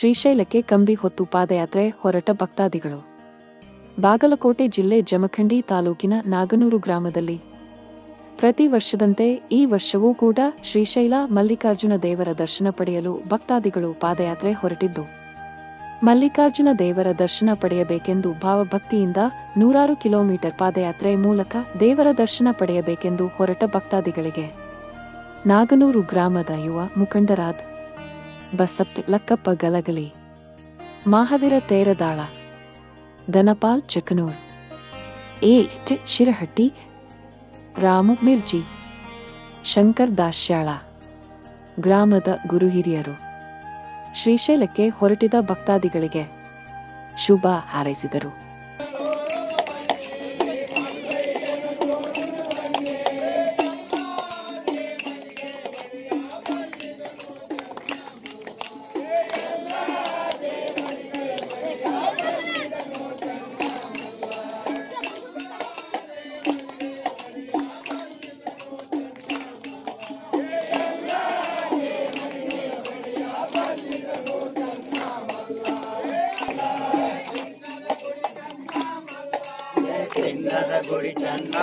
ಶ್ರೀಶೈಲಕ್ಕೆ ಕಂಬಿ ಹೊತ್ತು ಪಾದಯಾತ್ರೆ ಹೊರಟ ಭಕ್ತಾದಿಗಳು. ಬಾಗಲಕೋಟೆ ಜಿಲ್ಲೆ ಜಮಖಂಡಿ ತಾಲೂಕಿನ ನಾಗನೂರು ಗ್ರಾಮದಲ್ಲಿ ಪ್ರತಿ ವರ್ಷದಂತೆ ಈ ವರ್ಷವೂ ಕೂಡ ಶ್ರೀಶೈಲ ಮಲ್ಲಿಕಾರ್ಜುನ ದೇವರ ದರ್ಶನ ಪಡೆಯಲು ಭಕ್ತಾದಿಗಳು ಪಾದಯಾತ್ರೆ ಹೊರಟಿದ್ದು, ಮಲ್ಲಿಕಾರ್ಜುನ ದೇವರ ದರ್ಶನ ಪಡೆಯಬೇಕೆಂದು ಭಾವಭಕ್ತಿಯಿಂದ ನೂರಾರು ಕಿಲೋಮೀಟರ್ ಪಾದಯಾತ್ರೆ ಮೂಲಕ ದೇವರ ದರ್ಶನ ಪಡೆಯಬೇಕೆಂದು ಹೊರಟ ಭಕ್ತಾದಿಗಳಿಗೆ ನಾಗನೂರು ಗ್ರಾಮದ ಯುವ ಮುಖಂಡರಾದ ಬಸಪ್ಪ ಲಕ್ಕಪ್ಪ ಗಲಗಲಿ, ಮಹಾವೀರ ತೇರದಾಳ, ಧನಪಾಲ್ ಚಕನೂರ್, ಶಿರಹಟ್ಟಿ, ರಾಮು ಮಿರ್ಜಿ, ಶಂಕರ್ ದಾಸ್ಯಾಳ ಗ್ರಾಮದ ಗುರು ಹಿರಿಯರು ಶ್ರೀಶೈಲಕ್ಕೆ ಹೊರಟಿದ ಭಕ್ತಾದಿಗಳಿಗೆ ಶುಭ ಹಾರೈಸಿದರು. ಚಿನ್ನದ ಗುಡಿ ಚೆನ್ನ